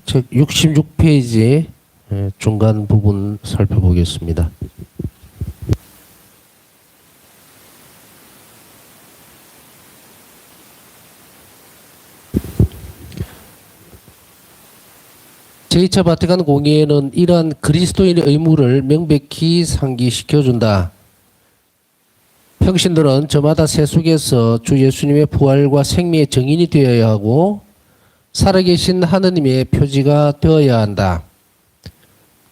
책 66페이지 중간 부분 살펴보겠습니다. 제2차 바티칸 공의회는 이러한 그리스도인의 의무를 명백히 상기시켜준다. 평신들은 저마다 세속에서 주 예수님의 부활과 생명의 증인이 되어야 하고 살아계신 하느님의 표지가 되어야 한다.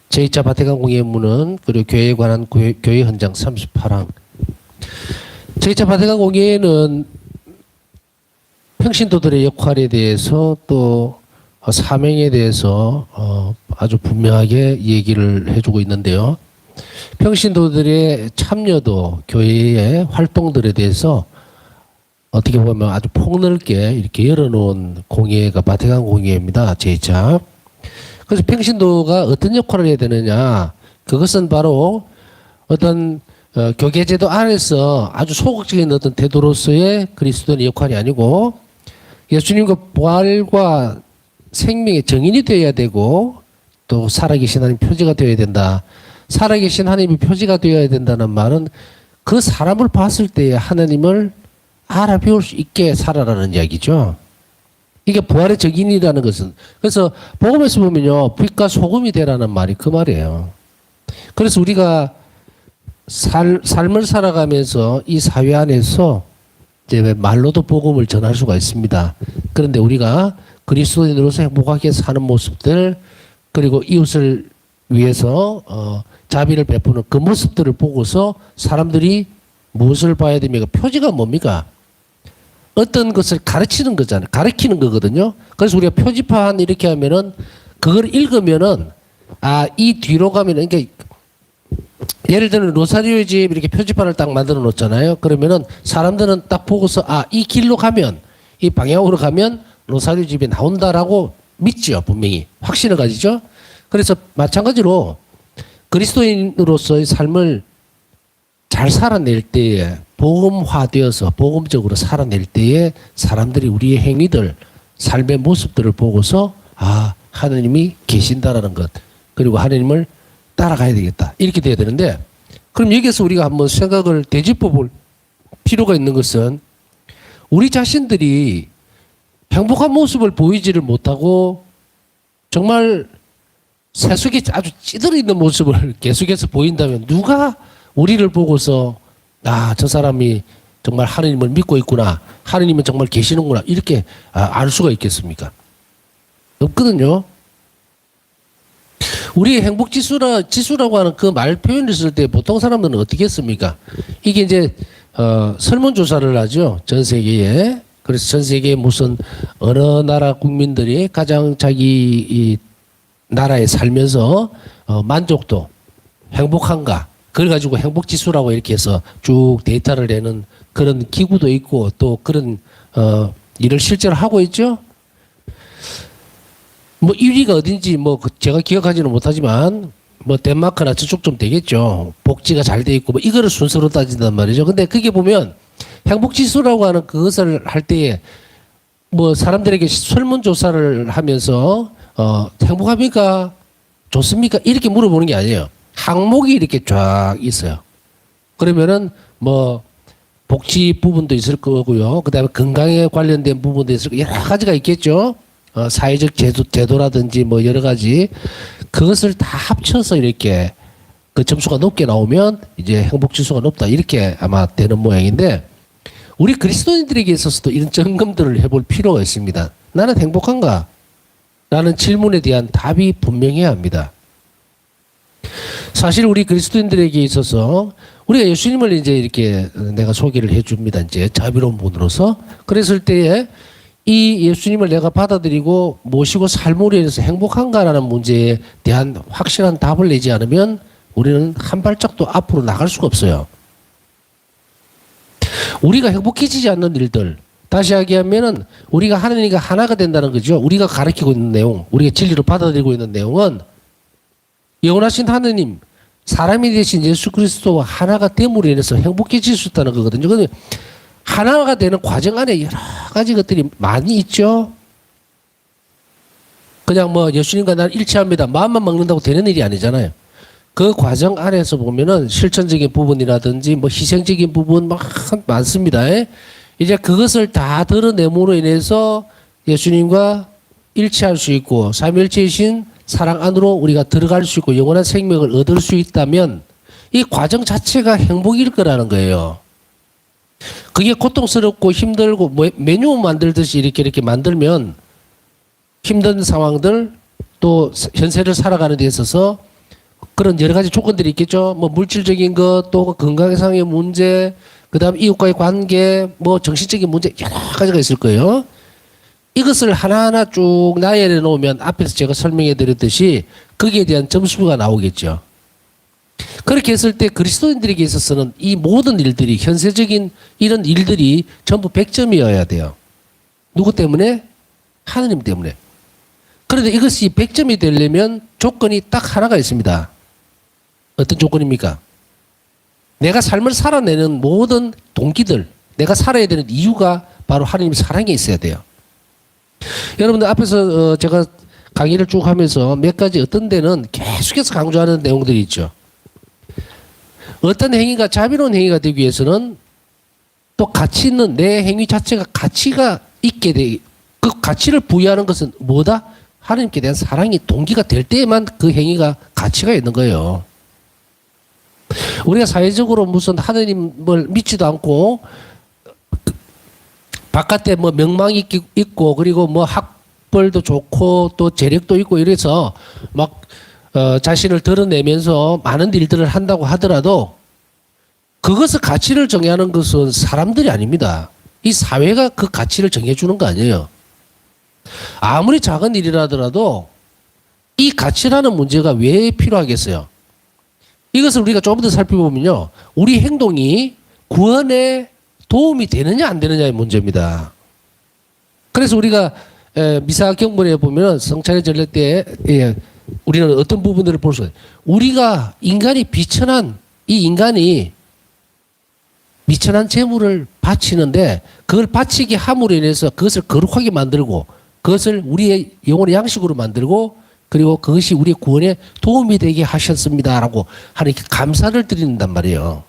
제2차 바티칸 공의회문은 그리고 교회에 관한 교회 헌장 38항. 제2차 바티칸 공의회는 평신도들의 역할에 대해서 또 사명에 대해서 아주 분명하게 얘기를 해주고 있는데요. 평신도들의 참여도 교회의 활동들에 대해서 어떻게 보면 아주 폭넓게 이렇게 열어놓은 공예가 바티칸 공예입니다. 제2차. 그래서 평신도가 어떤 역할을 해야 되느냐. 그것은 바로 어떤 교계제도 안에서 아주 소극적인 어떤 태도로서의 그리스도인의 역할이 아니고 예수님과 부활과 생명의 증인이 되어야 되고 또 살아계신 하나님 표지가 되어야 된다. 살아계신 하나님의 표지가 되어야 된다는 말은 그 사람을 봤을 때 하나님을 알아배울 수 있게 살아라는 이야기죠. 이게 부활의 증인이라는 것은 그래서 복음에서 보면요. 빛과 소금이 되라는 말이 그 말이에요. 그래서 우리가 삶을 살아가면서 이 사회 안에서 이제 말로도 복음을 전할 수가 있습니다. 그런데 우리가 그리스도인으로서 행복하게 사는 모습들 그리고 이웃을 위해서 자비를 베푸는 그 모습들을 보고서 사람들이 무엇을 봐야 됩니까? 표지가 뭡니까? 어떤 것을 가르치는 거잖아요. 가르치는 거거든요. 그래서 우리가 표지판 이렇게 하면은 그걸 읽으면은 이 뒤로 가면은 그러니까 예를 들면 로사리오의 집 이렇게 표지판을 딱 만들어 놓잖아요. 그러면은 사람들은 딱 보고서 이 길로 가면 이 방향으로 가면 로사리오 집이 나온다라고 믿죠. 분명히 확신을 가지죠. 그래서 마찬가지로 그리스도인으로서의 삶을 잘 살아낼 때에 복음화되어서 복음적으로 살아낼 때에 사람들이 우리의 행위들 삶의 모습들을 보고서 하나님이 계신다라는 것 그리고 하나님을 따라가야 되겠다 이렇게 돼야 되는데 그럼 여기서 우리가 한번 생각을 되짚어 볼 필요가 있는 것은 우리 자신들이 행복한 모습을 보이지를 못하고 정말 세속에 아주 찌들어 있는 모습을 계속해서 보인다면 누가 우리를 보고서 저 사람이 정말 하나님을 믿고 있구나. 하나님은 정말 계시는구나. 이렇게 알 수가 있겠습니까? 없거든요. 우리 행복지수라고 하는 그 말 표현을 쓸 때 보통 사람들은 어떻게 했습니까? 이게 이제 설문조사를 하죠. 전 세계에. 그래서 전 세계에 무슨 어느 나라 국민들이 가장 자기 이 나라에 살면서 만족도 행복한가 그걸 가지고 행복지수라고 이렇게 해서 쭉 데이터를 내는 그런 기구도 있고 또 그런 일을 실제로 하고 있죠. 뭐 1위가 어딘지 제가 기억하지는 못하지만 덴마크나 저쪽 좀 되겠죠. 복지가 잘 돼 있고 이거를 순서로 따진단 말이죠. 근데 그게 보면 행복지수라고 하는 그것을 할 때에 사람들에게 설문조사를 하면서 행복합니까? 좋습니까? 이렇게 물어보는 게 아니에요. 항목이 이렇게 쫙 있어요. 그러면은 복지 부분도 있을 거고요. 그다음에 건강에 관련된 부분도 있을 거고 여러 가지가 있겠죠. 사회적 제도라든지 여러 가지 그것을 다 합쳐서 이렇게 그 점수가 높게 나오면 이제 행복지수가 높다 이렇게 아마 되는 모양인데 우리 그리스도인들에게 있어서도 이런 점검들을 해볼 필요가 있습니다. 나는 행복한가? 라는 질문에 대한 답이 분명해야 합니다. 사실 우리 그리스도인들에게 있어서 우리가 예수님을 이제 이렇게 내가 소개를 해줍니다. 이제 자비로운 분으로서. 그랬을 때에 이 예수님을 내가 받아들이고 모시고 삶으로 인해서 행복한가라는 문제에 대한 확실한 답을 내지 않으면 우리는 한 발짝도 앞으로 나갈 수가 없어요. 우리가 행복해지지 않는 일들 다시 이야기하면은 우리가 하나님과 하나가 된다는 거죠. 우리가 가르치고 있는 내용 우리가 진리로 받아들이고 있는 내용은 영원하신 하느님 사람이 되신 예수 그리스도와 하나가 됨으로 인해서 행복해질 수 있다는 거거든요. 근데 하나가 되는 과정 안에 여러 가지 것들이 많이 있죠. 그냥 뭐 예수님과 나는 일치합니다. 마음만 먹는다고 되는 일이 아니잖아요. 그 과정 안에서 보면은 실천적인 부분이라든지 뭐 희생적인 부분 막 많습니다. 이제 그것을 다 드러냄으로 인해서 예수님과 일치할 수 있고 삼위일체이신 사랑 안으로 우리가 들어갈 수 있고 영원한 생명을 얻을 수 있다면 이 과정 자체가 행복일 거라는 거예요. 그게 고통스럽고 힘들고 뭐 메뉴 만들듯이 이렇게 만들면 힘든 상황들 또 현세를 살아가는 데 있어서 그런 여러 가지 조건들이 있겠죠. 뭐 물질적인 것, 또 건강상의 문제, 그다음 이웃과의 관계, 뭐 정신적인 문제 여러 가지가 있을 거예요. 이것을 하나하나 쭉 나열해 놓으면 앞에서 제가 설명해 드렸듯이 거기에 대한 점수가 나오겠죠. 그렇게 했을 때 그리스도인들에게 있어서는 이 모든 일들이 현세적인 이런 일들이 전부 100점이어야 돼요. 누구 때문에? 하느님 때문에. 그런데 이것이 100점이 되려면 조건이 딱 하나가 있습니다. 어떤 조건입니까? 내가 삶을 살아내는 모든 동기들, 내가 살아야 되는 이유가 바로 하나님의 사랑에 있어야 돼요. 여러분들 앞에서 제가 강의를 쭉 하면서 몇 가지 어떤 데는 계속해서 강조하는 내용들이 있죠. 어떤 행위가 자비로운 행위가 되기 위해서는 또 가치 있는 내 행위 자체가 가치가 있게 돼. 그 가치를 부여하는 것은 뭐다? 하나님께 대한 사랑이 동기가 될 때에만 그 행위가 가치가 있는 거예요. 우리가 사회적으로 무슨 하나님을 믿지도 않고 바깥에 뭐 명망이 있고 그리고 뭐 학벌도 좋고 또 재력도 있고 이래서 막 자신을 드러내면서 많은 일들을 한다고 하더라도 그것을 가치를 정의하는 것은 사람들이 아닙니다. 이 사회가 그 가치를 정해주는 거 아니에요. 아무리 작은 일이라더라도 이 가치라는 문제가 왜 필요하겠어요? 이것을 우리가 조금 더 살펴보면요. 우리 행동이 구원에 도움이 되느냐 안 되느냐의 문제입니다. 그래서 우리가 미사 경본에 보면 성찬의 전례 때 우리는 어떤 부분들을 볼 수 있어요. 우리가 인간이 비천한 이 인간이 미천한 재물을 바치는데 그걸 바치게 함으로 인해서 그것을 거룩하게 만들고 그것을 우리의 영혼의 양식으로 만들고 그리고 그것이 우리의 구원에 도움이 되게 하셨습니다라고 하는 감사를 드린단 말이에요.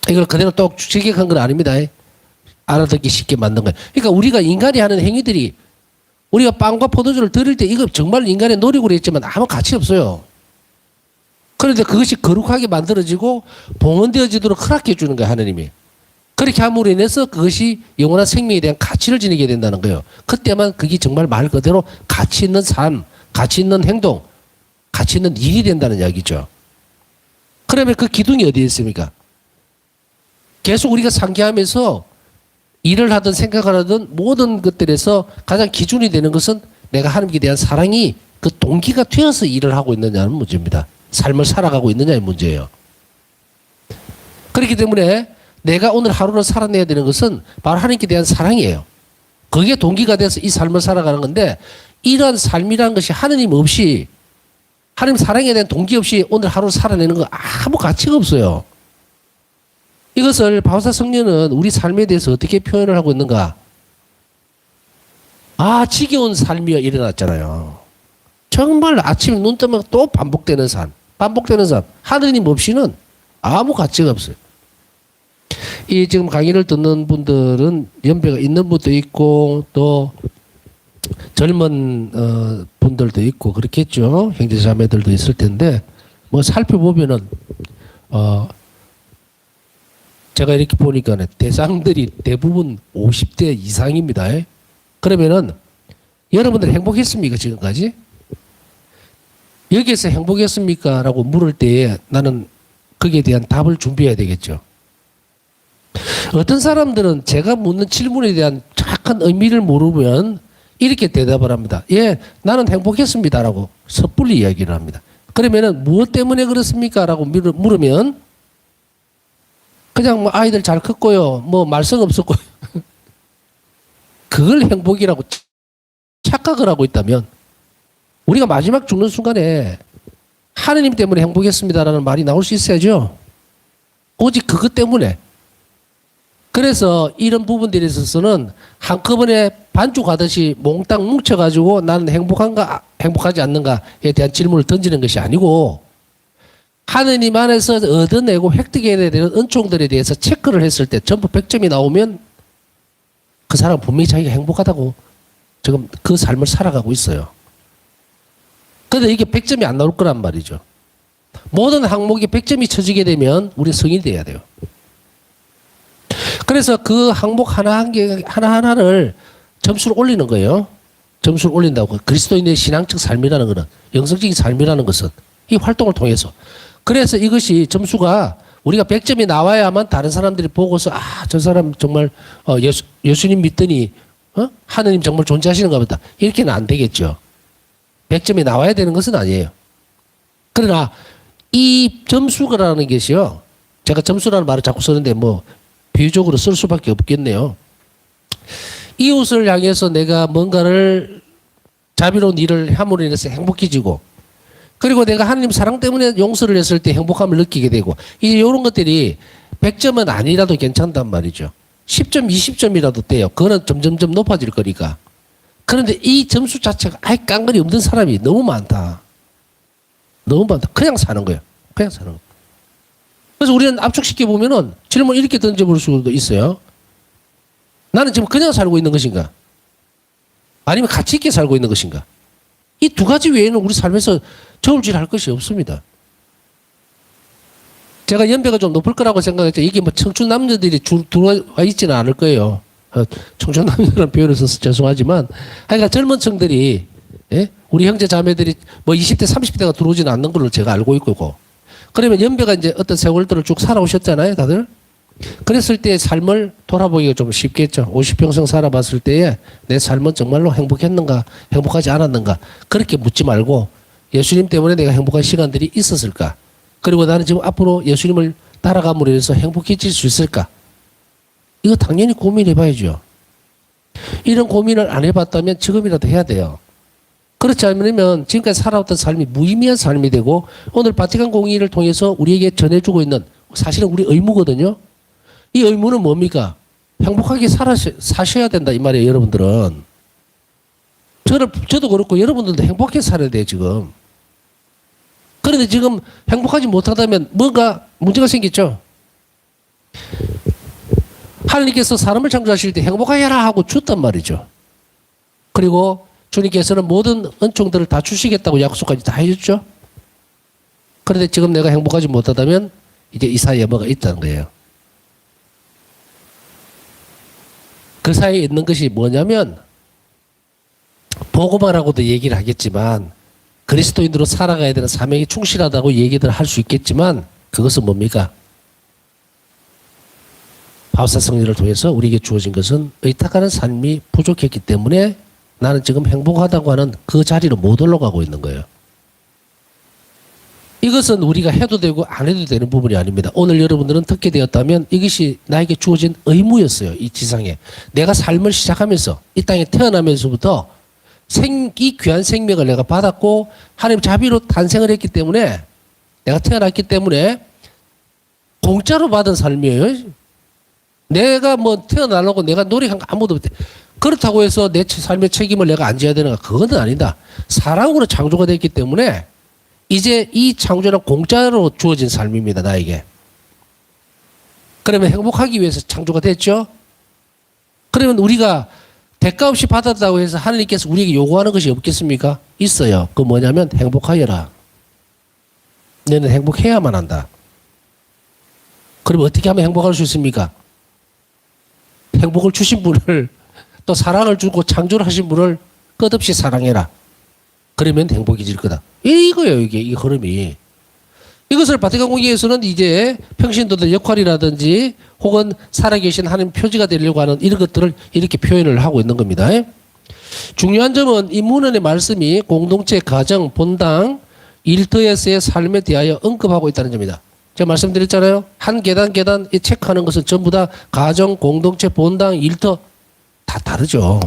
이걸 그대로 또 직역한 건 아닙니다. 알아듣기 쉽게 만든 거예요. 그러니까 우리가 인간이 하는 행위들이 우리가 빵과 포도주를 드릴 때 이거 정말 인간의 노력으로 했지만 아무 가치 없어요. 그런데 그것이 거룩하게 만들어지고 봉헌되어지도록 허락해 주는 거예요. 하나님이. 그렇게 함으로 인해서 그것이 영원한 생명에 대한 가치를 지니게 된다는 거예요. 그때만 그게 정말 말 그대로 가치 있는 삶, 가치 있는 행동, 가치 있는 일이 된다는 이야기죠. 그러면 그 기둥이 어디에 있습니까? 계속 우리가 상기하면서 일을 하든 생각을 하든 모든 것들에서 가장 기준이 되는 것은 내가 하나님께 대한 사랑이 그 동기가 되어서 일을 하고 있느냐는 문제입니다. 삶을 살아가고 있느냐의 문제예요. 그렇기 때문에 내가 오늘 하루를 살아내야 되는 것은 바로 하나님께 대한 사랑이에요. 그게 동기가 돼서 이 삶을 살아가는 건데 이런 삶이라는 것이 하나님 없이 하나님 사랑에 대한 동기 없이 오늘 하루를 살아내는 건 아무 가치가 없어요. 이것을 바울사 성령은 우리 삶에 대해서 어떻게 표현을 하고 있는가? 지겨운 삶이 일어났잖아요. 정말 아침에 눈 뜨면 또 반복되는 삶. 하느님 없이는 아무 가치가 없어요. 이 지금 강의를 듣는 분들은 연배가 있는 분도 있고 또 젊은 분들도 있고 그렇겠죠. 형제자매들도 있을 텐데 뭐 살펴보면은 제가 이렇게 보니까는 대상들이 대부분 50대 이상입니다. 그러면은 여러분들 행복했습니까 지금까지? 여기에서 행복했습니까? 라고 물을 때에 나는 거기에 대한 답을 준비해야 되겠죠. 어떤 사람들은 제가 묻는 질문에 대한 정확한 의미를 모르면 이렇게 대답을 합니다. 예, 나는 행복했습니다. 라고 섣불리 이야기를 합니다. 그러면은 무엇 때문에 그렇습니까? 라고 물으면 그냥 뭐 아이들 잘 컸고요. 뭐 말썽 없었고요. 그걸 행복이라고 착각을 하고 있다면 우리가 마지막 죽는 순간에 하느님 때문에 행복했습니다라는 말이 나올 수 있어야죠. 오직 그것 때문에 그래서 이런 부분들에 있어서는 한꺼번에 반죽하듯이 몽땅 뭉쳐가지고 나는 행복한가, 행복하지 않는가에 대한 질문을 던지는 것이 아니고 하느님 안에서 얻어내고 획득해야 되는 은총들에 대해서 체크를 했을 때 전부 100점이 나오면 그 사람은 분명히 자기가 행복하다고 지금 그 삶을 살아가고 있어요. 그런데 이게 100점이 안 나올 거란 말이죠. 모든 항목이 100점이 쳐지게 되면 우리 성인이 돼야 돼요. 그래서 그 항목 하나하나를 점수를 올리는 거예요. 점수를 올린다고. 그리스도인의 신앙적 삶이라는 것은, 영성적인 삶이라는 것은 이 활동을 통해서. 그래서 이것이 점수가 우리가 100점이 나와야만 다른 사람들이 보고서 저 사람 정말 예수님 믿더니 하느님 정말 존재하시는가 보다. 이렇게는 안 되겠죠. 100점이 나와야 되는 것은 아니에요. 그러나 이 점수라는 것이요. 제가 점수라는 말을 자꾸 쓰는데 비유적으로 쓸 수밖에 없겠네요. 이웃을 향해서 내가 뭔가를 자비로운 일을 함으로 인해서 행복해지고, 그리고 내가 하나님 사랑 때문에 용서를 했을 때 행복함을 느끼게 되고, 이런 것들이 100점은 아니라도 괜찮단 말이죠. 10점, 20점이라도 돼요. 그거는 점점점 높아질 거니까. 그런데 이 점수 자체가 아예 깡그리 없는 사람이 너무 많다. 너무 많다. 그냥 사는 거예요. 그냥 사는 거예요. 그래서 우리는 압축시켜 보면은 질문 이렇게 던져볼 수도 있어요. 나는 지금 그냥 살고 있는 것인가? 아니면 가치 있게 살고 있는 것인가? 이 두 가지 외에는 우리 삶에서 저울질할 것이 없습니다. 제가 연배가 좀 높을 거라고 생각했죠. 이게 청춘 남녀들이 들어와 있지는 않을 거예요. 청춘 남녀라는 표현을 써서 죄송하지만, 그러니까 젊은 층들이, 우리 형제 자매들이 20대, 30대가 들어오지는 않는 걸로 제가 알고 있고, 그러면 연배가 이제 어떤 세월들을 쭉 살아오셨잖아요, 다들. 그랬을 때 삶을 돌아보기가 좀 쉽겠죠. 50평생 살아봤을 때에 내 삶은 정말로 행복했는가, 행복하지 않았는가. 그렇게 묻지 말고 예수님 때문에 내가 행복한 시간들이 있었을까. 그리고 나는 지금 앞으로 예수님을 따라감으로 해서 행복해질 수 있을까. 이거 당연히 고민해 봐야죠. 이런 고민을 안 해봤다면 지금이라도 해야 돼요. 그렇지 않으면 지금까지 살아왔던 삶이 무의미한 삶이 되고, 오늘 바티칸 공의를 통해서 우리에게 전해주고 있는, 사실은 우리 의무거든요. 이 의무는 뭡니까? 행복하게 사셔야 된다 이 말이에요. 여러분들은. 저도 그렇고 여러분들도 행복하게 살아야 돼요 지금. 그런데 지금 행복하지 못하다면 뭔가 문제가 생겼죠. 하나님께서 사람을 창조하실 때 행복하여라 하고 줬단 말이죠. 그리고 주님께서는 모든 은총들을 다 주시겠다고 약속까지 다 해줬죠. 그런데 지금 내가 행복하지 못하다면 이제 이 사이에 뭐가 있다는 거예요. 그 사이에 있는 것이 뭐냐면, 복음화라고도 얘기를 하겠지만, 그리스도인으로 살아가야 되는 사명이 충실하다고 얘기를 할 수 있겠지만, 그것은 뭡니까? 바우사 성리를 통해서 우리에게 주어진 것은 의탁하는 삶이 부족했기 때문에 나는 지금 행복하다고 하는 그 자리로 못 올라가고 있는 거예요. 이것은 우리가 해도 되고 안 해도 되는 부분이 아닙니다. 오늘 여러분들은 듣게 되었다면 이것이 나에게 주어진 의무였어요. 이 지상에. 내가 삶을 시작하면서, 이 땅에 태어나면서부터 이 귀한 생명을 내가 받았고 하나님 자비로 탄생을 했기 때문에, 내가 태어났기 때문에 공짜로 받은 삶이에요. 내가 태어나려고 내가 노력한 거 아무도 없대. 그렇다고 해서 내 삶의 책임을 내가 안 져야 되는가? 그건 아니다. 사랑으로 창조가 됐기 때문에 이제 이 창조는 공짜로 주어진 삶입니다, 나에게. 그러면 행복하기 위해서 창조가 됐죠? 그러면 우리가 대가 없이 받았다고 해서 하나님께서 우리에게 요구하는 것이 없겠습니까? 있어요. 그 뭐냐면 행복하여라. 너는 행복해야만 한다. 그럼 어떻게 하면 행복할 수 있습니까? 행복을 주신 분을, 또 사랑을 주고 창조를 하신 분을 끝없이 사랑해라. 그러면 행복해질 거다. 이거예요, 이게, 이 흐름이. 이것을 바티칸 공의에서는 이제 평신도들 역할이라든지 혹은 살아계신 하나님 표지가 되려고 하는 이런 것들을 이렇게 표현을 하고 있는 겁니다. 중요한 점은 이 문헌의 말씀이 공동체, 가정, 본당, 일터에서의 삶에 대하여 언급하고 있다는 점이다. 제가 말씀드렸잖아요. 한 계단 체크하는 것은 전부 다 가정, 공동체, 본당, 일터 다 다르죠.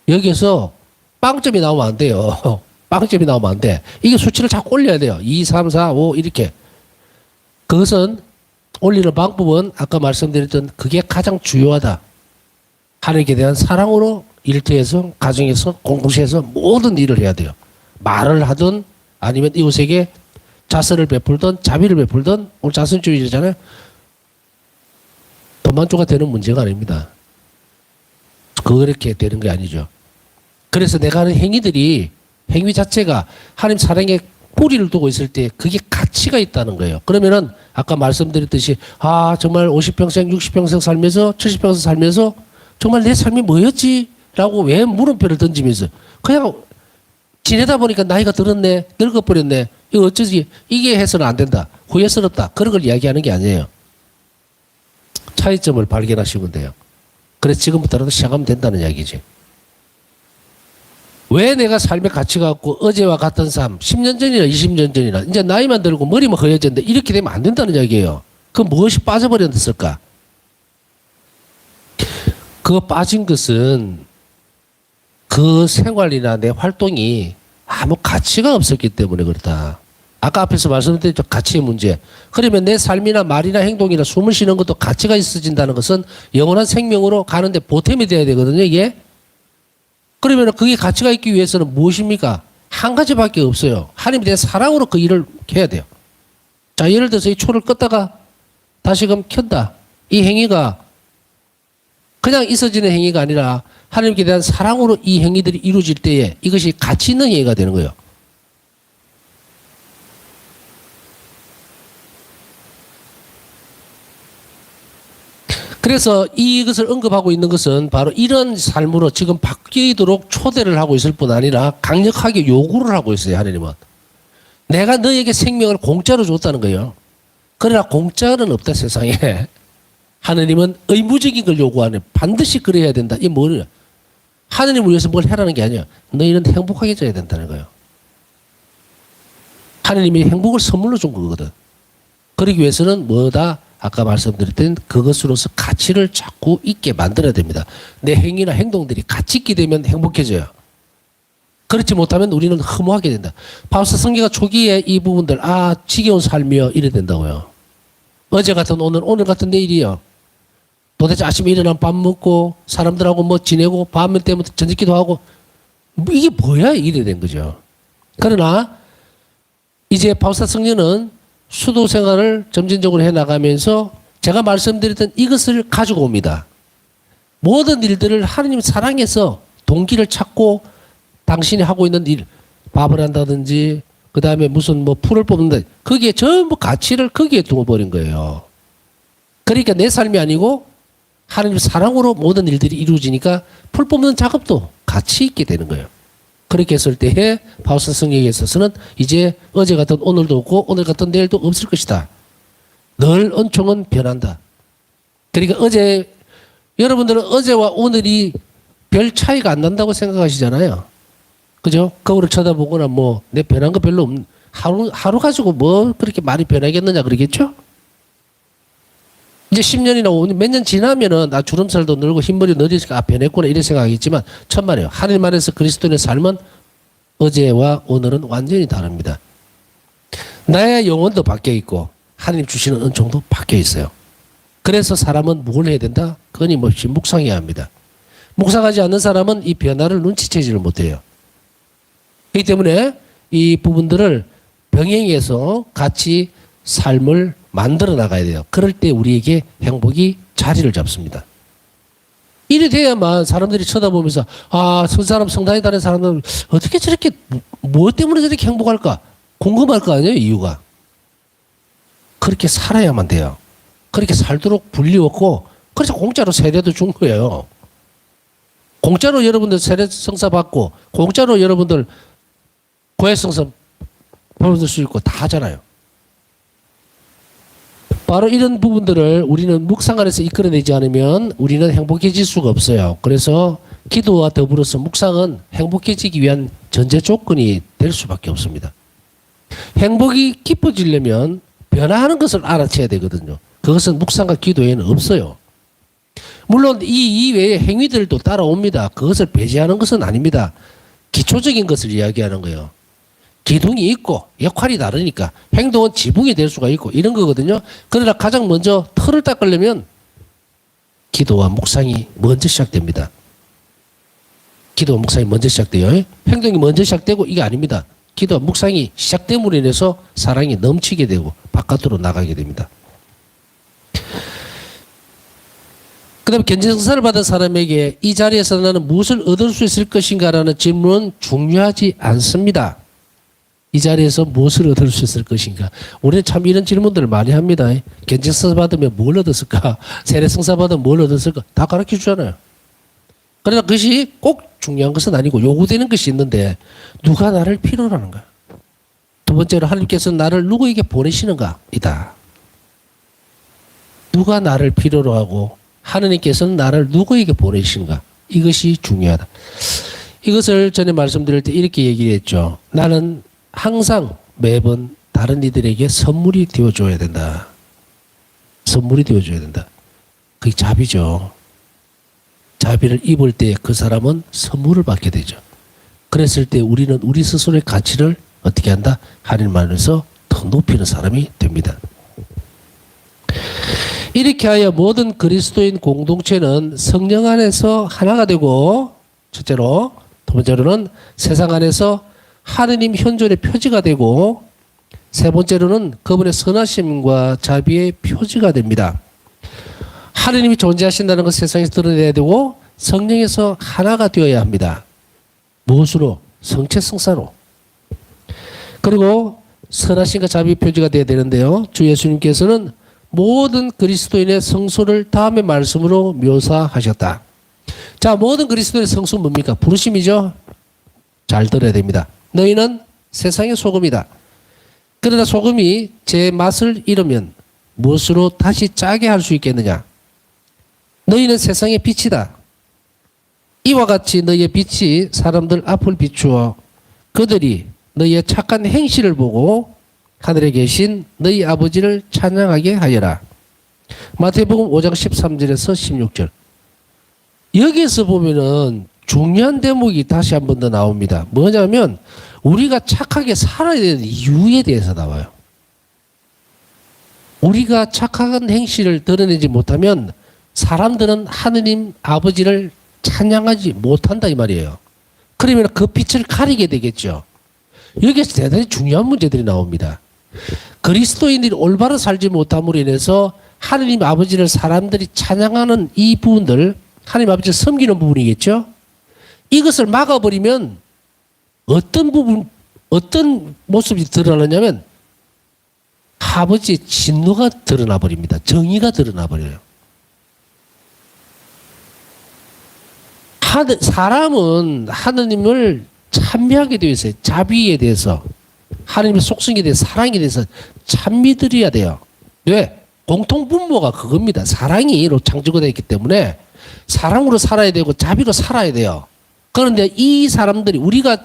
여기에서 빵점이 나오면 안 돼요. 빵점이 나오면 안 돼. 이게 수치를 자꾸 올려야 돼요. 2, 3, 4, 5 이렇게. 그것은 올리는 방법은 아까 말씀드렸던 그게 가장 주요하다. 하나님께 대한 사랑으로 일터에서, 가정에서, 공동체에서 모든 일을 해야 돼요. 말을 하든 아니면 이웃에게 자선을 베풀든 자비를 베풀든, 오늘 자선주의잖아요. 돈만조가 되는 문제가 아닙니다. 그렇게 되는 게 아니죠. 그래서 내가 하는 행위 자체가 하나님 사랑에 뿌리를 두고 있을 때 그게 가치가 있다는 거예요. 그러면은 아까 말씀드렸듯이 정말 50평생 60평생 살면서 70평생 살면서 정말 내 삶이 뭐였지? 라고 왜 물음표를 던지면서 그냥 지내다 보니까 나이가 들었네, 늙어버렸네, 이거 어쩌지, 이게 해서는 안 된다, 후회스럽다, 그런 걸 이야기하는 게 아니에요. 차이점을 발견하시면 돼요. 그래서 지금부터라도 시작하면 된다는 이야기지. 왜 내가 삶의 가치가 없고 어제와 같은 삶, 10년 전이나 20년 전이나 이제 나이만 들고 머리만 허해졌는데 이렇게 되면 안 된다는 이야기예요. 그럼 무엇이 빠져버렸을까? 그 빠진 것은 그 생활이나 내 활동이 아무 가치가 없었기 때문에 그렇다. 아까 앞에서 말씀드렸죠. 가치의 문제. 그러면 내 삶이나 말이나 행동이나 숨을 쉬는 것도 가치가 있어진다는 것은 영원한 생명으로 가는데 보탬이 돼야 되거든요, 이게. 그러면 그게 가치가 있기 위해서는 무엇입니까? 한 가지밖에 없어요. 하나님에 대한 사랑으로 그 일을 해야 돼요. 자, 예를 들어서 이 초를 껐다가 다시금 켠다. 이 행위가 그냥 있어지는 행위가 아니라 하나님께 대한 사랑으로 이 행위들이 이루어질 때에 이것이 가치 있는 행위가 되는 거예요. 그래서 이것을 언급하고 있는 것은 바로 이런 삶으로 지금 바뀌도록 초대를 하고 있을 뿐 아니라 강력하게 요구를 하고 있어요, 하나님은. 내가 너에게 생명을 공짜로 줬다는 거예요. 그러나 공짜는 없다, 세상에. 하나님은 의무적인 걸 요구하네. 반드시 그래야 된다. 이게 뭐냐? 하나님을 위해서 뭘 해라는 게 아니야. 너희는 행복하게 져야 된다는 거예요. 하나님이 행복을 선물로 준 거거든. 그러기 위해서는 뭐다? 아까 말씀드렸던 그것으로서 가치를 자꾸 있게 만들어야 됩니다. 내 행위나 행동들이 가치 있게 되면 행복해져요. 그렇지 못하면 우리는 허무하게 된다. 바울서 성경가 초기에 이 부분들, 지겨운 삶이요, 이래 된다고요. 어제 같은 오늘 같은 내일이요. 도대체 아침에 일어나면 밥 먹고 사람들하고 뭐 지내고 밤에 때부터 저녁기도 하고 이게 뭐야, 이래 된 거죠. 그러나 이제 바울서 성령은 수도 생활을 점진적으로 해나가면서 제가 말씀드렸던 이것을 가지고 옵니다. 모든 일들을 하나님 사랑해서 동기를 찾고 당신이 하고 있는 일, 밥을 한다든지 그 다음에 무슨 뭐 풀을 뽑는다, 거기에 전부 가치를 거기에 두어버린 거예요. 그러니까 내 삶이 아니고 하나님 사랑으로 모든 일들이 이루어지니까 풀 뽑는 작업도 가치 있게 되는 거예요. 그렇게 했을 때에 바울서 성경에 있어서는 이제 어제 같은 오늘도 없고 오늘 같은 내일도 없을 것이다. 늘 은총은 변한다. 그러니까 여러분들은 어제와 오늘이 별 차이가 안 난다고 생각하시잖아요. 그죠? 거울을 쳐다보거나 뭐 내 변한 거 별로 없는, 하루 가지고 뭐 그렇게 많이 변하겠느냐 그러겠죠? 이제 10년이나 몇 년 지나면은 주름살도 늘고 흰머리 늘으니까 변했구나 이런 생각하겠지만 천만에요. 하나님 안에서 그리스도인의 삶은 어제와 오늘은 완전히 다릅니다. 나의 영혼도 바뀌어 있고 하나님 주시는 은총도 바뀌어 있어요. 그래서 사람은 뭘 해야 된다? 끊임없이 묵상해야 합니다. 묵상하지 않는 사람은 이 변화를 눈치채지를 못해요. 그렇기 때문에 이 부분들을 병행해서 같이 삶을 만들어 나가야 돼요. 그럴 때 우리에게 행복이 자리를 잡습니다. 이래 돼야만 사람들이 쳐다보면서 저 사람 성당에 다니는 사람들은 어떻게 저렇게 뭐 때문에 저렇게 행복할까? 궁금할 거 아니에요, 이유가. 그렇게 살아야만 돼요. 그렇게 살도록 불리웠고 그래서 공짜로 세례도 준 거예요. 공짜로 여러분들 세례 성사 받고 공짜로 여러분들 고해 성사 받을 수 있고 다 하잖아요. 바로 이런 부분들을 우리는 묵상 안에서 이끌어내지 않으면 우리는 행복해질 수가 없어요. 그래서 기도와 더불어서 묵상은 행복해지기 위한 전제 조건이 될 수밖에 없습니다. 행복이 깊어지려면 변화하는 것을 알아채야 되거든요. 그것은 묵상과 기도에는 없어요. 물론 이 이외의 행위들도 따라옵니다. 그것을 배제하는 것은 아닙니다. 기초적인 것을 이야기하는 거예요. 기둥이 있고 역할이 다르니까 행동은 지붕이 될 수가 있고 이런 거거든요. 그러나 가장 먼저 틀을 닦으려면 기도와 묵상이 먼저 시작됩니다. 기도와 묵상이 먼저 시작돼요. 행동이 먼저 시작되고 이게 아닙니다. 기도와 묵상이 시작됨으로 인해서 사랑이 넘치게 되고 바깥으로 나가게 됩니다. 그 다음에 견지성사를 받은 사람에게 이 자리에서 나는 무엇을 얻을 수 있을 것인가라는 질문은 중요하지 않습니다. 이 자리에서 무엇을 얻을 수 있을 것인가. 우리는 참 이런 질문들을 많이 합니다. 견지성사 받으면 뭘 얻었을까? 세례성사 받으면 뭘 얻었을까? 다 가르쳐 주잖아요. 그러나 그것이 꼭 중요한 것은 아니고 요구되는 것이 있는데 누가 나를 필요로 하는가? 두 번째로 하나님께서 나를 누구에게 보내시는가? 이다. 누가 나를 필요로 하고 하느님께서는 나를 누구에게 보내시는가? 이것이 중요하다. 이것을 전에 말씀드릴 때 이렇게 얘기를 했죠. 나는 항상 매번 다른 이들에게 선물이 되어줘야 된다. 선물이 되어줘야 된다. 그게 자비죠. 자비를 입을 때 그 사람은 선물을 받게 되죠. 그랬을 때 우리는 우리 스스로의 가치를 어떻게 한다? 하나님 안에서 더 높이는 사람이 됩니다. 이렇게 하여 모든 그리스도인 공동체는 성령 안에서 하나가 되고 첫째로, 두 번째로는 세상 안에서 하느님 현존의 표지가 되고 세 번째로는 그분의 선하심과 자비의 표지가 됩니다. 하느님이 존재하신다는 것을 세상에서 드러내야 되고 성령에서 하나가 되어야 합니다. 무엇으로? 성체성사로. 그리고 선하심과 자비의 표지가 되어야 되는데요. 주 예수님께서는 모든 그리스도인의 성소를 다음의 말씀으로 묘사하셨다. 자, 모든 그리스도인의 성소는 뭡니까? 부르심이죠. 잘 들어야 됩니다. 너희는 세상의 소금이다. 그러나 소금이 제 맛을 잃으면 무엇으로 다시 짜게 할 수 있겠느냐? 너희는 세상의 빛이다. 이와 같이 너희의 빛이 사람들 앞을 비추어 그들이 너희의 착한 행실을 보고 하늘에 계신 너희 아버지를 찬양하게 하여라. 마태복음 5장 13절에서 16절. 여기에서 보면은 중요한 대목이 다시 한 번 더 나옵니다. 뭐냐면 우리가 착하게 살아야 되는 이유에 대해서 나와요. 우리가 착한 행실을 드러내지 못하면 사람들은 하느님 아버지를 찬양하지 못한다 이 말이에요. 그러면 그 빛을 가리게 되겠죠. 여기에서 대단히 중요한 문제들이 나옵니다. 그리스도인들이 올바로 살지 못함으로 인해서 하느님 아버지를 사람들이 찬양하는 이 부분들, 하느님 아버지를 섬기는 부분이겠죠. 이것을 막아버리면 어떤 부분, 어떤 모습이 드러나냐면 아버지의 진노가 드러나 버립니다. 정의가 드러나 버려요. 사람은 하느님을 찬미하게 되어 있어요. 자비에 대해서, 하느님의 속성에 대해서, 사랑에 대해서 찬미드려야 돼요. 왜? 공통분모가 그겁니다. 사랑으로 창조되어 있기 때문에 사랑으로 살아야 되고 자비로 살아야 돼요. 그런데 이 사람들이 우리가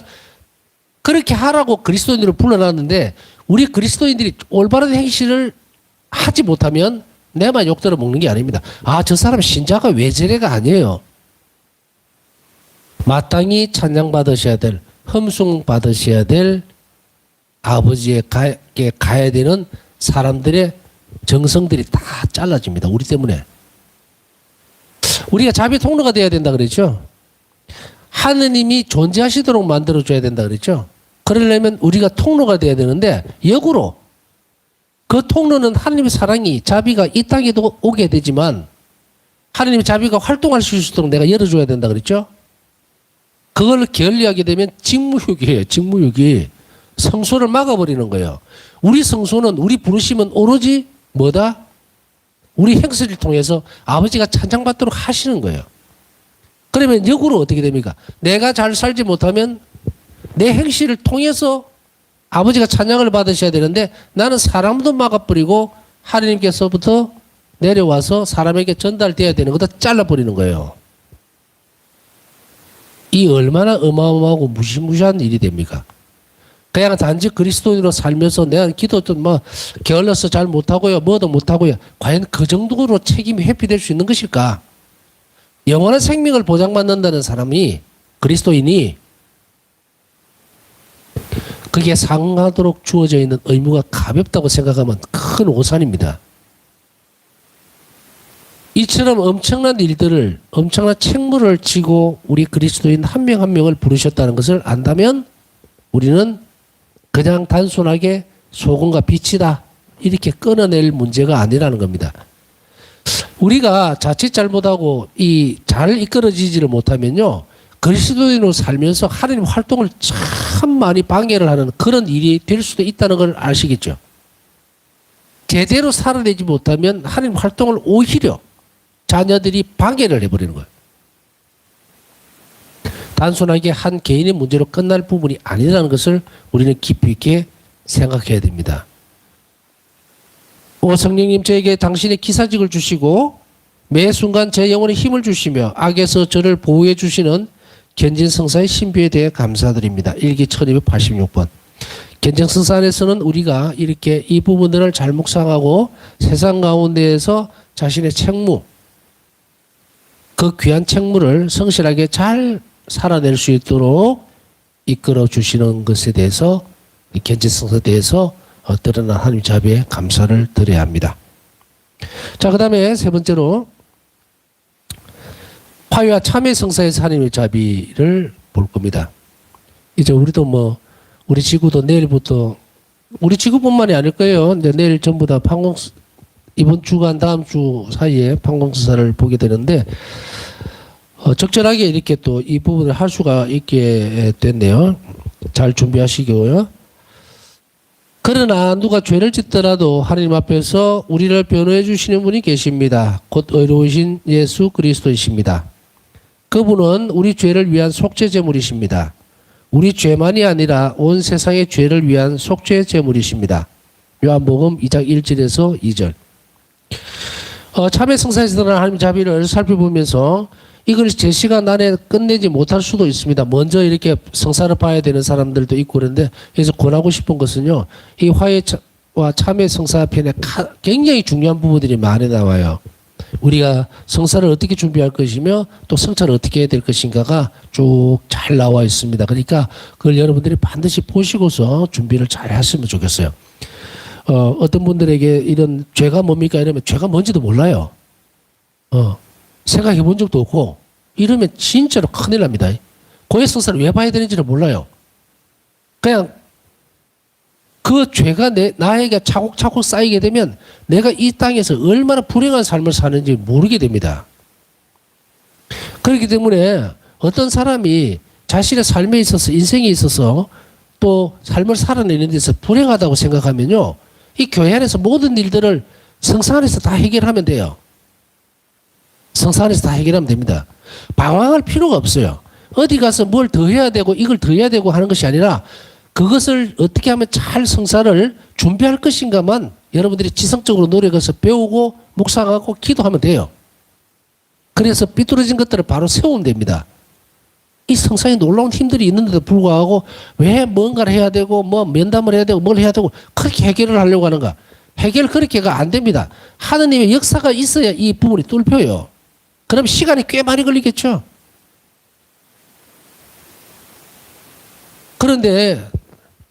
그렇게 하라고 그리스도인들을 불러놨는데 우리 그리스도인들이 올바른 행실을 하지 못하면 내만 욕들어 먹는 게 아닙니다. 아, 저 사람 신자가 왜 저래가 아니에요. 마땅히 찬양받으셔야 될, 흠숭 받으셔야 될 아버지에게 가야 되는 사람들의 정성들이 다 잘라집니다. 우리 때문에. 우리가 자비 통로가 돼야 된다 그랬죠. 하느님이 존재하시도록 만들어줘야 된다 그랬죠. 그러려면 우리가 통로가 돼야 되는데 역으로 그 통로는 하느님의 사랑이, 자비가 이 땅에도 오게 되지만 하느님의 자비가 활동할 수 있도록 내가 열어줘야 된다 그랬죠. 그걸 게을리하게 되면 직무유기예요. 직무유기. 성소를 막아버리는 거예요. 우리 성소는, 우리 부르심은 오로지 뭐다? 우리 행실을 통해서 아버지가 찬양받도록 하시는 거예요. 그러면 역으로 어떻게 됩니까? 내가 잘 살지 못하면 내 행실을 통해서 아버지가 찬양을 받으셔야 되는데 나는 사람도 막아버리고 하나님께서부터 내려와서 사람에게 전달돼야 되는 것도 잘라버리는 거예요. 이 얼마나 어마어마하고 무시무시한 일이 됩니까? 그냥 단지 그리스도인으로 살면서 내가 기도 좀 게을러서 잘 못하고요. 뭐도 못하고요. 과연 그 정도로 책임이 회피될 수 있는 것일까? 영원한 생명을 보장받는다는 사람이, 그리스도인이 그게 상하도록 주어져 있는 의무가 가볍다고 생각하면 큰 오산입니다. 이처럼 엄청난 일들을, 엄청난 책무를 지고 우리 그리스도인 한 명 한 명을 부르셨다는 것을 안다면 우리는 그냥 단순하게 소금과 빛이다 이렇게 끊어낼 문제가 아니라는 겁니다. 우리가 자칫 잘못하고 잘 이끌어지지를 못하면요, 그리스도인으로 살면서 하나님 활동을 참 많이 방해를 하는 그런 일이 될 수도 있다는 걸 아시겠죠? 제대로 살아내지 못하면 하나님 활동을 오히려 자녀들이 방해를 해버리는 거예요. 단순하게 한 개인의 문제로 끝날 부분이 아니라는 것을 우리는 깊이 있게 생각해야 됩니다. 오 성령님, 저에게 당신의 기사직을 주시고 매 순간 제 영혼에 힘을 주시며 악에서 저를 보호해 주시는 견진성사의 신비에 대해 감사드립니다. 일기 1286번. 견진성사 안에서는 우리가 이렇게 이 부분들을 잘 묵상하고 세상 가운데에서 자신의 책무, 그 귀한 책무를 성실하게 잘 살아낼 수 있도록 이끌어 주시는 것에 대해서, 견진성사에 대해서 드러난 하나님 자비에 감사를 드려야 합니다. 자, 그 다음에 세 번째로 화해와 참회 성사에서 하나님의 자비를 볼 겁니다. 이제 우리도 우리 지구도 내일부터, 우리 지구뿐만이 아닐 거예요. 이제 내일 전부 다 이번 주간 다음 주 사이에 판공수사를 보게 되는데, 적절하게 이렇게 또 이 부분을 할 수가 있게 됐네요. 잘 준비하시고요. 그러나 누가 죄를 짓더라도 하나님 앞에서 우리를 변호해 주시는 분이 계십니다. 곧 의로우신 예수 그리스도이십니다. 그분은 우리 죄를 위한 속죄 제물이십니다. 우리 죄만이 아니라 온 세상의 죄를 위한 속죄 제물이십니다. 요한복음 2장 1절에서 2절. 참회 성사에서 드러난 하나님 자비를 살펴보면서 이걸 제 시간 안에 끝내지 못할 수도 있습니다. 먼저 이렇게 성사를 봐야 되는 사람들도 있고 그런데, 그래서 권하고 싶은 것은요, 이 화해와 참회 성사 편에 굉장히 중요한 부분들이 많이 나와요. 우리가 성사를 어떻게 준비할 것이며 또 성찬을 어떻게 해야 될 것인가가 쭉 잘 나와 있습니다. 그러니까 그걸 여러분들이 반드시 보시고서 준비를 잘 하시면 좋겠어요. 어떤 분들에게 이런 죄가 뭡니까 이러면 죄가 뭔지도 몰라요. 생각해 본 적도 없고 이러면 진짜로 큰일 납니다. 고해 성사를 왜 봐야 되는지를 몰라요. 그냥 그 죄가 나에게 차곡차곡 쌓이게 되면 내가 이 땅에서 얼마나 불행한 삶을 사는지 모르게 됩니다. 그렇기 때문에 어떤 사람이 자신의 삶에 있어서, 인생에 있어서 또 삶을 살아내는 데서 불행하다고 생각하면요, 이 교회 안에서 모든 일들을 성사 안에서 다 해결하면 돼요. 성사 안에서 다 해결하면 됩니다. 방황할 필요가 없어요. 어디 가서 뭘 더 해야 되고 이걸 더 해야 되고 하는 것이 아니라 그것을 어떻게 하면 잘 성사를 준비할 것인가만 여러분들이 지성적으로 노력해서 배우고 묵상하고 기도하면 돼요. 그래서 삐뚤어진 것들을 바로 세우면 됩니다. 이 성사에 놀라운 힘들이 있는데도 불구하고 왜 뭔가를 해야 되고 면담을 해야 되고 뭘 해야 되고 그렇게 해결을 하려고 하는가? 해결 그렇게가 안 됩니다. 하느님의 역사가 있어야 이 부분이 뚫혀요. 그럼 시간이 꽤 많이 걸리겠죠. 그런데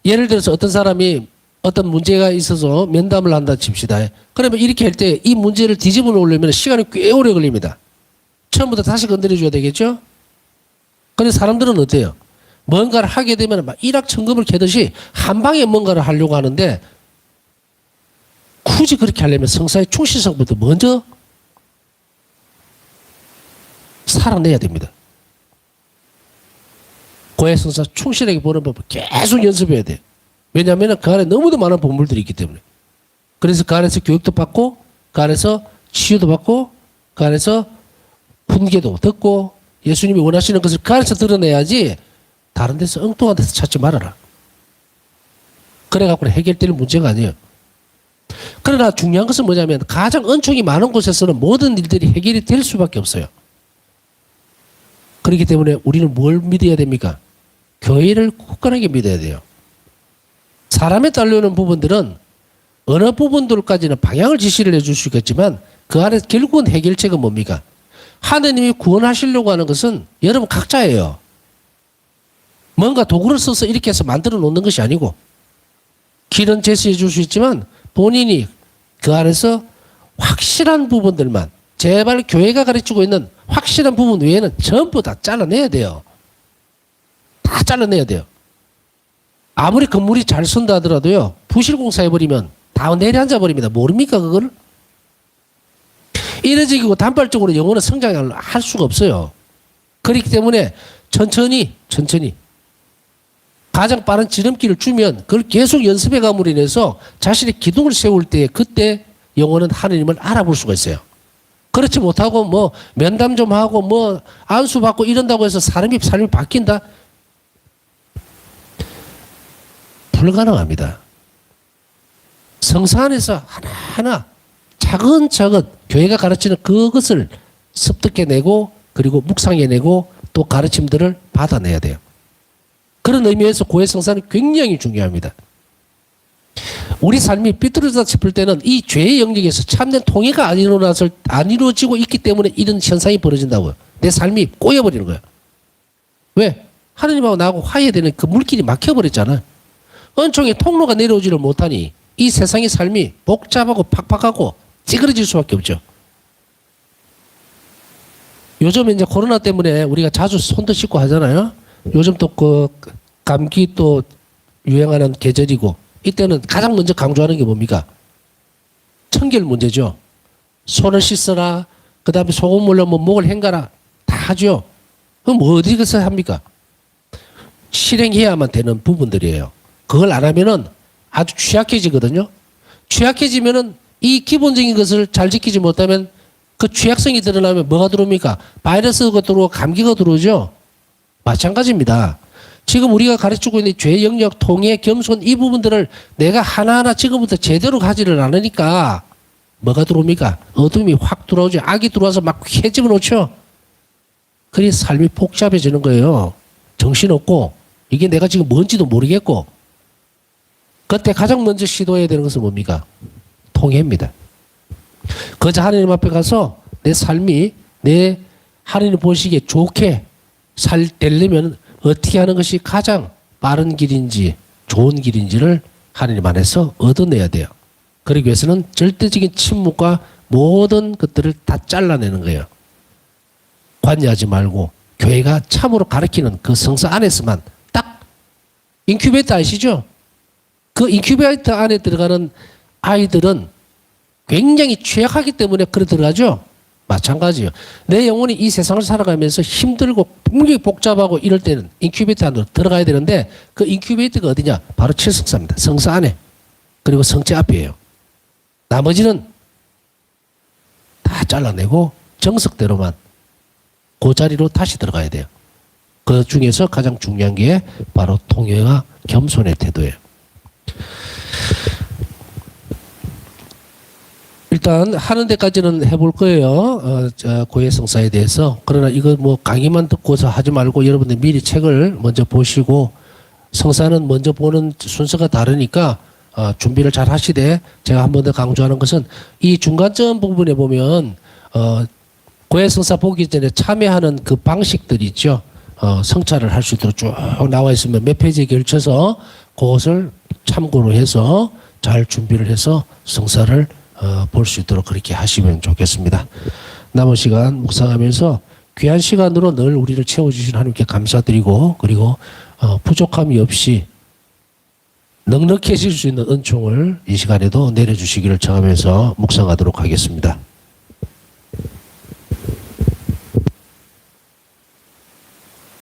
예를 들어서 어떤 사람이 어떤 문제가 있어서 면담을 한다 칩시다. 그러면 이렇게 할 때 이 문제를 뒤집어 놓으려면 시간이 꽤 오래 걸립니다. 처음부터 다시 건드려줘야 되겠죠. 그런데 사람들은 어때요? 뭔가를 하게 되면 막 일확천금을 캐듯이 한 방에 뭔가를 하려고 하는데, 굳이 그렇게 하려면 성사의 충실성부터 먼저 살아내야 됩니다. 고해 성사 충실하게 보는 법을 계속 연습해야 돼요. 왜냐하면 그 안에 너무도 많은 본물들이 있기 때문에. 그래서 그 안에서 교육도 받고, 그 안에서 치유도 받고, 그 안에서 훈계도 듣고, 예수님이 원하시는 것을 그 안에서 드러내야지 다른 데서 엉뚱한 데서 찾지 말아라. 그래갖고 해결될 문제가 아니에요. 그러나 중요한 것은 뭐냐면 가장 은총이 많은 곳에서는 모든 일들이 해결이 될 수밖에 없어요. 그렇기 때문에 우리는 뭘 믿어야 됩니까? 교회를 굳건하게 믿어야 돼요. 사람에 따르는 부분들은 어느 부분들까지는 방향을 지시를 해줄 수 있겠지만 그 안에 결국은 해결책은 뭡니까? 하느님이 구원하시려고 하는 것은 여러분 각자예요. 뭔가 도구를 써서 이렇게 해서 만들어 놓는 것이 아니고 길은 제시해 줄 수 있지만 본인이 그 안에서 확실한 부분들만 제발 교회가 가르치고 있는 확실한 부분 외에는 전부 다 잘라내야 돼요. 다 잘라내야 돼요. 아무리 건물이 잘 선다 하더라도요. 부실공사 해버리면 다 내려앉아 버립니다. 모릅니까 그걸? 이례적이고 단발적으로 영어는 성장을 할 수가 없어요. 그렇기 때문에 천천히 가장 빠른 지름길을 주면 그걸 계속 연습해 감으로 인해서 자신의 기둥을 세울 때 그때 영어는 하느님을 알아볼 수가 있어요. 그렇지 못하고 뭐 면담 좀 하고 뭐 안수 받고 이런다고 해서 삶이 바뀐다? 불가능합니다. 성사 안에서 하나하나 차근차근 교회가 가르치는 그것을 습득해내고 그리고 묵상해내고 또 가르침들을 받아내야 돼요. 그런 의미에서 고해 성사는 굉장히 중요합니다. 우리 삶이 삐뚤어졌다 싶을 때는 이 죄의 영역에서 참된 통해가 안 이루어지고 있기 때문에 이런 현상이 벌어진다고요. 내 삶이 꼬여버리는 거예요. 왜? 하느님하고 나하고 화해해야 되는 그 물길이 막혀버렸잖아. 은총의 통로가 내려오지를 못하니 이 세상의 삶이 복잡하고 팍팍하고 찌그러질 수밖에 없죠. 요즘 이제 코로나 때문에 우리가 자주 손도 씻고 하잖아요. 요즘 또 그 감기 또 유행하는 계절이고 이때는 가장 먼저 강조하는 게 뭡니까? 청결 문제죠. 손을 씻어라. 그 다음에 소금물로 뭐 목을 헹가라. 다 하죠. 그럼 뭐 어디서 합니까? 실행해야만 되는 부분들이에요. 그걸 안 하면은 아주 취약해지거든요. 취약해지면은 이 기본적인 것을 잘 지키지 못하면 그 취약성이 드러나면 뭐가 들어옵니까? 바이러스가 들어오고 감기가 들어오죠. 마찬가지입니다. 지금 우리가 가르치고 있는 죄 영역, 통해, 겸손 이 부분들을 내가 하나하나 지금부터 제대로 가지를 않으니까 뭐가 들어옵니까? 어둠이 확 들어오죠. 악이 들어와서 막 헤집어 놓죠. 그래서 삶이 복잡해지는 거예요. 정신없고 이게 내가 지금 뭔지도 모르겠고 그때 가장 먼저 시도해야 되는 것은 뭡니까? 통해입니다. 그저 하나님 앞에 가서 내 삶이 내 하나님 보시기에 좋게 되려면 어떻게 하는 것이 가장 빠른 길인지 좋은 길인지를 하나님 안에서 얻어내야 돼요. 그러기 위해서는 절대적인 침묵과 모든 것들을 다 잘라내는 거예요. 관여하지 말고 교회가 참으로 가르치는 그 성서 안에서만 딱 인큐베이터 아시죠? 그 인큐베이터 안에 들어가는 아이들은 굉장히 취약하기 때문에 그래 들어가죠. 마찬가지예요. 내 영혼이 이 세상을 살아가면서 힘들고 굉장히 복잡하고 이럴 때는 인큐베이터 안으로 들어가야 되는데 그 인큐베이터가 어디냐? 바로 칠성사입니다. 성사 안에. 그리고 성체 앞이에요. 나머지는 다 잘라내고 정석대로만 그 자리로 다시 들어가야 돼요. 그 중에서 가장 중요한 게 바로 통회와 겸손의 태도예요. 일단 하는 데까지는 해볼 거예요. 고해성사에 대해서. 그러나 이거 뭐 강의만 듣고서 하지 말고 여러분들 미리 책을 먼저 보시고 성사는 먼저 보는 순서가 다르니까 준비를 잘 하시되 제가 한 번 더 강조하는 것은 이 중간점 부분에 보면 고해성사 보기 전에 참여하는 그 방식들이 있죠. 성찰을 할 수 있도록 쭉 나와 있으면 몇 페이지에 걸쳐서 그것을 참고로 해서 잘 준비를 해서 성사를 볼 수 있도록 그렇게 하시면 좋겠습니다. 남은 시간 묵상하면서 귀한 시간으로 늘 우리를 채워주신 하나님께 감사드리고 그리고 부족함이 없이 넉넉해질 수 있는 은총을 이 시간에도 내려주시기를 청하면서 묵상하도록 하겠습니다.